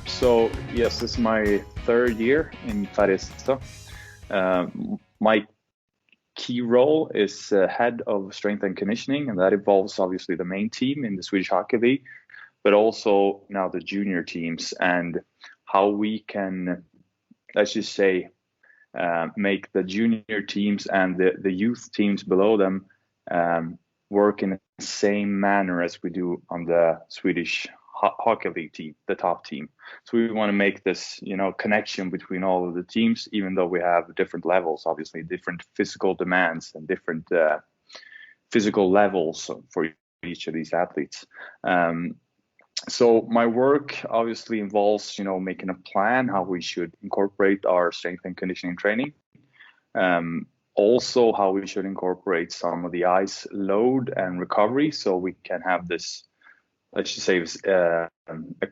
So yes, this is my third year in Färjestad. My key role is head of strength and conditioning, and that involves obviously the main team in the Swedish Hockey League, but also now the junior teams and how we can, let's just say, make the junior teams and the youth teams below them work in the same manner as we do on the Swedish Hockey League team, the top team. So we want to make this, connection between all of the teams, even though we have different levels, obviously different physical demands and different physical levels for each of these athletes. So my work obviously involves, making a plan how we should incorporate our strength and conditioning training. Also how we should incorporate some of the ice load and recovery, so we can have this, let's just say, a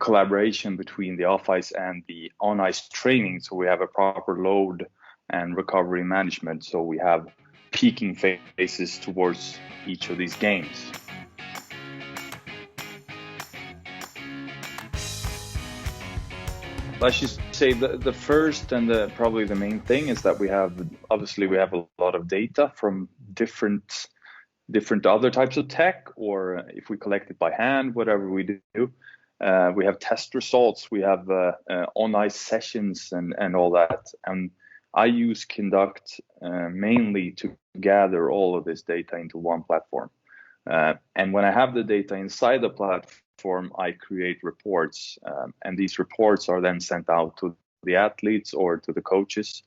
collaboration between the off ice and the on ice training. So we have a proper load and recovery management. So we have peaking phases towards each of these games. Let's just say the first and probably the main thing is that we have a lot of data from different other types of tech, or if we collect it by hand, whatever we do. We have test results, we have on ice sessions and all that. And I use Kinduct mainly to gather all of this data into one platform. And when I have the data inside the platform, I create reports, and these reports are then sent out to the athletes or to the coaches,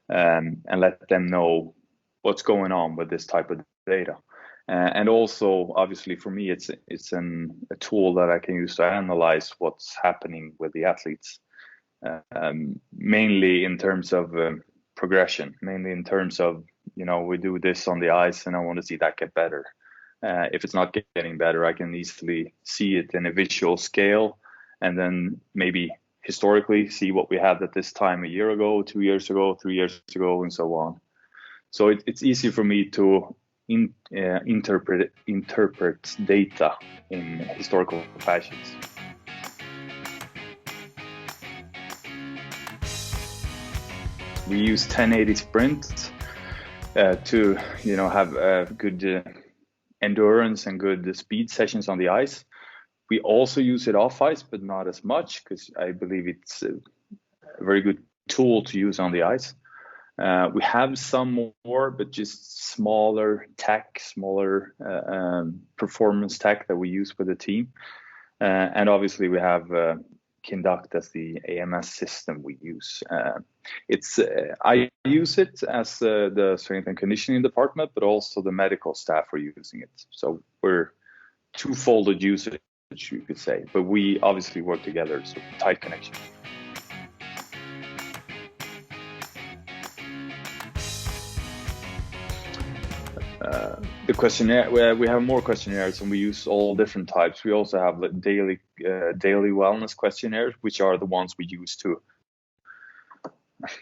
and let them know what's going on with this type of data. And also, obviously, for me, it's a tool that I can use to analyze what's happening with the athletes, mainly in terms of progression, mainly in terms of, we do this on the ice and I want to see that get better. If it's not getting better, I can easily see it in a visual scale, and then maybe historically see what we had at this time a year ago, 2 years ago, 3 years ago, and so on. So it's easy for me to interpret data in historical fashions. We use 1080 sprint to have good endurance and good speed sessions on the ice. We also use it off ice, but not as much, because I believe it's a very good tool to use on the ice. We have some more, but just smaller performance tech that we use for the team. And obviously we have Kinduct as the AMS system we use. I use it as the strength and conditioning department, but also the medical staff are using it. So we're two-folded usage, you could say, but we obviously work together, so tight connection. The questionnaire, we have more questionnaires, and we use all different types. We also have daily wellness questionnaires, which are the ones we use to,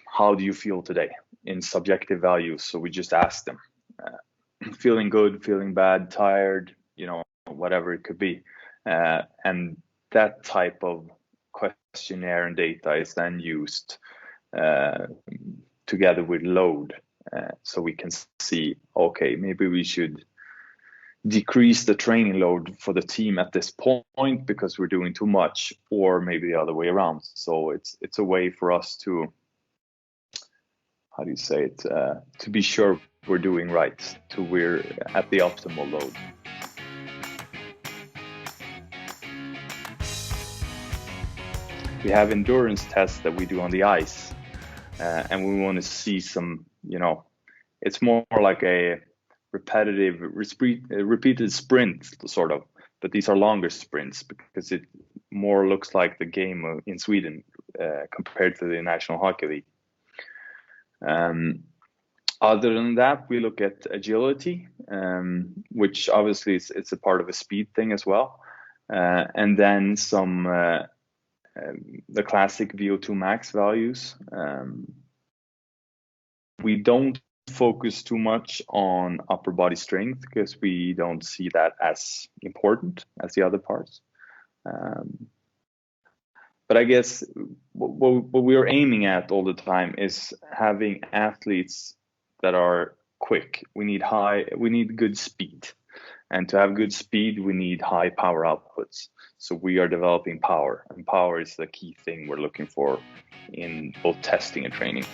how do you feel today, in subjective values. So we just ask them, feeling good, feeling bad, tired, whatever it could be. And that type of questionnaire and data is then used together with load. So we can see, okay, maybe we should decrease the training load for the team at this point because we're doing too much, or maybe the other way around. So it's a way for us to, how do you say it, to be sure we're doing right, we're at the optimal load. We have endurance tests that we do on the ice, and we want to see some, it's more like a repeated sprint, sort of, but these are longer sprints because it more looks like the game in Sweden compared to the National Hockey League. Other than that, we look at agility, which obviously it's a part of a speed thing as well, and then some the classic VO2 max values. We don't focus too much on upper body strength because we don't see that as important as the other parts. But but I guess what we're aiming at all the time is having athletes that are quick. We need good speed. And to have good speed, we need high power outputs. So we are developing power, and power is the key thing we're looking for in both testing and training.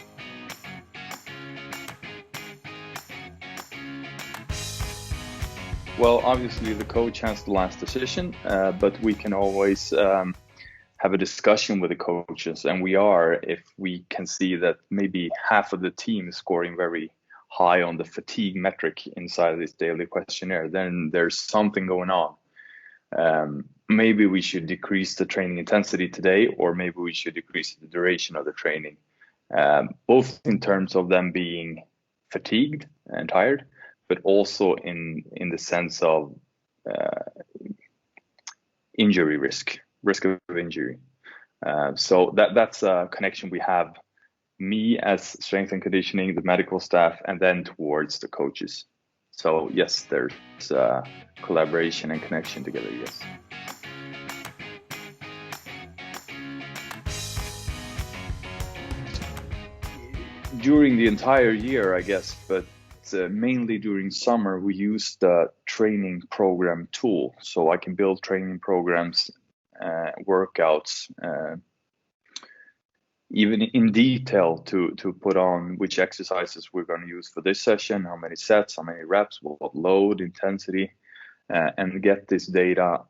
Well, obviously the coach has the last decision, but we can always have a discussion with the coaches, and we are, if we can see that maybe half of the team is scoring very high on the fatigue metric inside of this daily questionnaire, then there's something going on. Maybe we should decrease the training intensity today, or maybe we should decrease the duration of the training, both in terms of them being fatigued and tired, but also in the sense of injury risk of injury. So that's a connection we have, me as strength and conditioning, the medical staff, and then towards the coaches. So yes, there's collaboration and connection together, yes. During the entire year, I guess, but mainly during summer, we use the training program tool. So I can build training programs, workouts, even in detail to put on which exercises we're going to use for this session, how many sets, how many reps, what load, intensity, and get this data,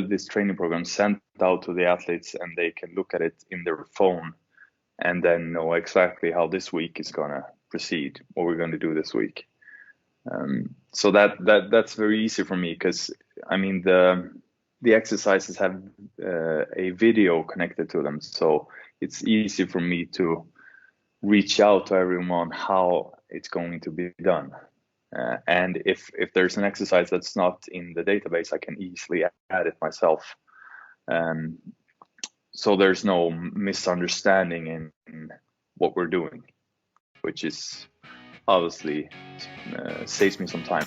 this training program sent out to the athletes, and they can look at it in their phone and then know exactly how this week is going to proceed, what we're going to do this week. So that's very easy for me, because I mean the exercises have a video connected to them, so it's easy for me to reach out to everyone how it's going to be done. And if there's an exercise that's not in the database, I can easily add it myself. So there's no misunderstanding in what we're doing, which is obviously saves me some time.